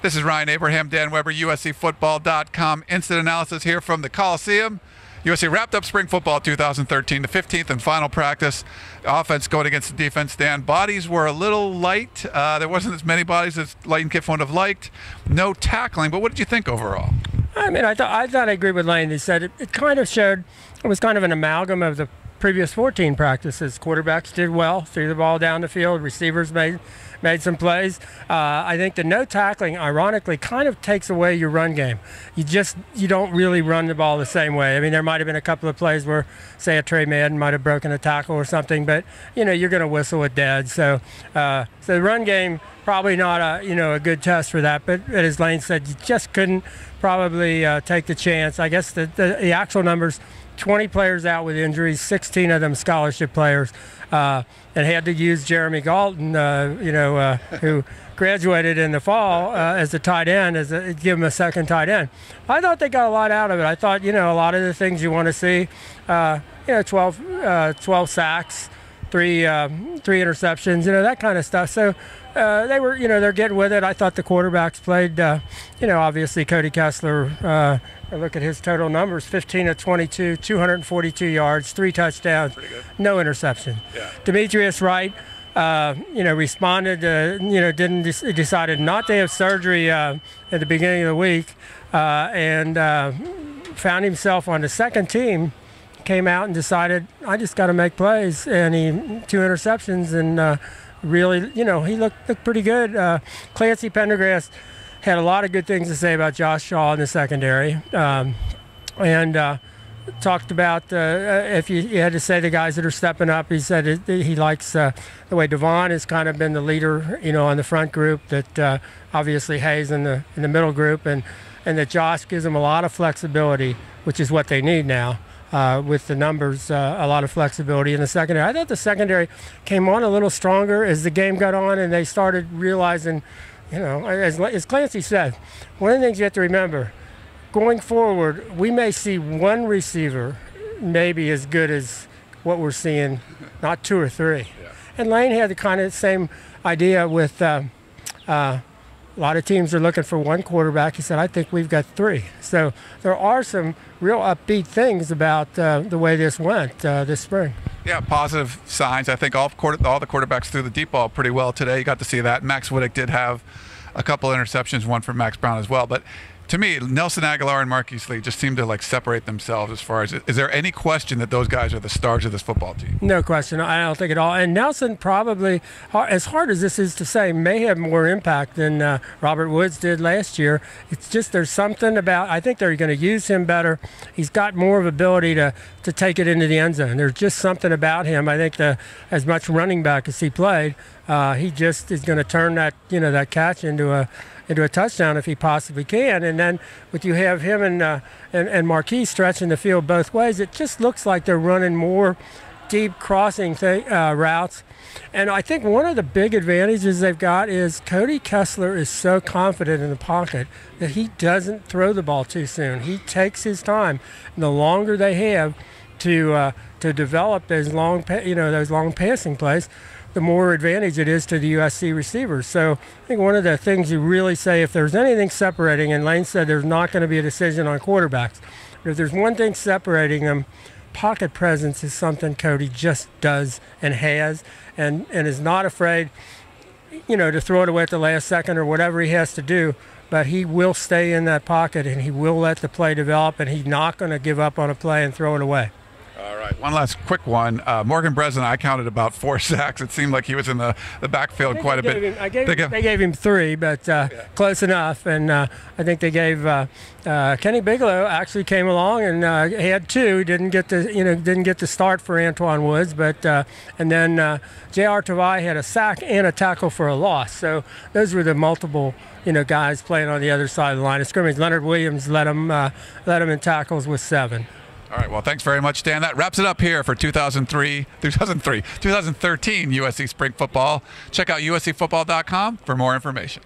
This is Ryan Abraham, Dan Weber, USCFootball.com. Instant analysis here from the Coliseum. USC wrapped up spring football 2013, the 15th and final practice. Offense going against the defense. Dan, bodies were a little light. There wasn't as many bodies as Lane Kiffin would have liked. No tackling, but what did you think overall? I mean, I thought I agreed with Lane. He said it kind of showed, it was kind of an amalgam of the previous 14 practices. Quarterbacks did well, threw the ball down the field. Receivers made some plays. I think the no tackling, ironically, kind of takes away your run game. You don't really run the ball the same way. I mean, there might have been a couple of plays where, say, a Trey Madden might have broken a tackle or something, but you're going to whistle it dead. So the run game probably not a good test for that. But as Lane said, you just couldn't probably take the chance. I guess the actual numbers. 20 players out with injuries, 16 of them scholarship players, and had to use Jeremy Galton, who graduated in the fall as a tight end, give him a second tight end. I thought they got a lot out of it. I thought, a lot of the things you want to see, 12 sacks, three interceptions, that kind of stuff. So they were, they're getting with it. I thought the quarterbacks played, obviously Cody Kessler. Look at his total numbers: 15 of 22, 242 yards, 3 touchdowns, no interception. Yeah. Demetrius Wright, responded, decided not to have surgery at the beginning of the week, and found himself on the second team. Came out and decided, I just got to make plays, and 2 interceptions, and really, he looked pretty good. Clancy Pendergrass had a lot of good things to say about Josh Shaw in the secondary, and talked about if you had to say the guys that are stepping up. He said he likes the way Devon has kind of been the leader, on the front group. That obviously Hayes in the middle group, and that Josh gives them a lot of flexibility, which is what they need now. With the numbers, a lot of flexibility in the secondary. I thought the secondary came on a little stronger as the game got on, and they started realizing, as Clancy said, one of the things you have to remember, going forward, we may see one receiver maybe as good as what we're seeing, not 2 or 3. Yeah. And Lane had the kind of same idea with a lot of teams are looking for one quarterback. He said, I think we've got 3. So there are some real upbeat things about the way this went this spring. Yeah, positive signs. I think all the quarterbacks threw the deep ball pretty well today. You got to see that. Max Wittick did have a couple interceptions, one from Max Brown as well. But to me, Nelson Aguilar and Marquise Lee just seem to separate themselves as far as, is there any question that those guys are the stars of this football team? No question. I don't think at all. And Nelson probably, as hard as this is to say, may have more impact than Robert Woods did last year. It's just there's something about, I think they're going to use him better. He's got more of ability to take it into the end zone. There's just something about him. I think as much running back as he played, he just is going to turn that catch into a touchdown if he possibly can. And then with you have him and Marquise stretching the field both ways, it just looks like they're running more deep crossing routes. And I think one of the big advantages they've got is Cody Kessler is so confident in the pocket that he doesn't throw the ball too soon. He takes his time. And the longer they have to develop those long passing plays, the more advantage it is to the USC receivers. So I think one of the things you really say, if there's anything separating, and Lane said there's not going to be a decision on quarterbacks, but if there's one thing separating them, pocket presence is something Cody just does and has, and is not afraid, to throw it away at the last second or whatever he has to do. But he will stay in that pocket, and he will let the play develop, and he's not going to give up on a play and throw it away. All right, one last quick one. Morgan Breslin, I counted about 4 sacks. It seemed like he was in the backfield quite a bit. They gave him 3, but close enough. And I think they gave Kenny Bigelow actually came along and he had 2. He didn't get the start for Antoine Woods, but and then J.R. Tavai had a sack and a tackle for a loss. So those were the multiple guys playing on the other side of the line of scrimmage. Leonard Williams led him in tackles with 7. All right, well, thanks very much, Dan. That wraps it up here for 2013 USC Spring Football. Check out USCFootball.com for more information.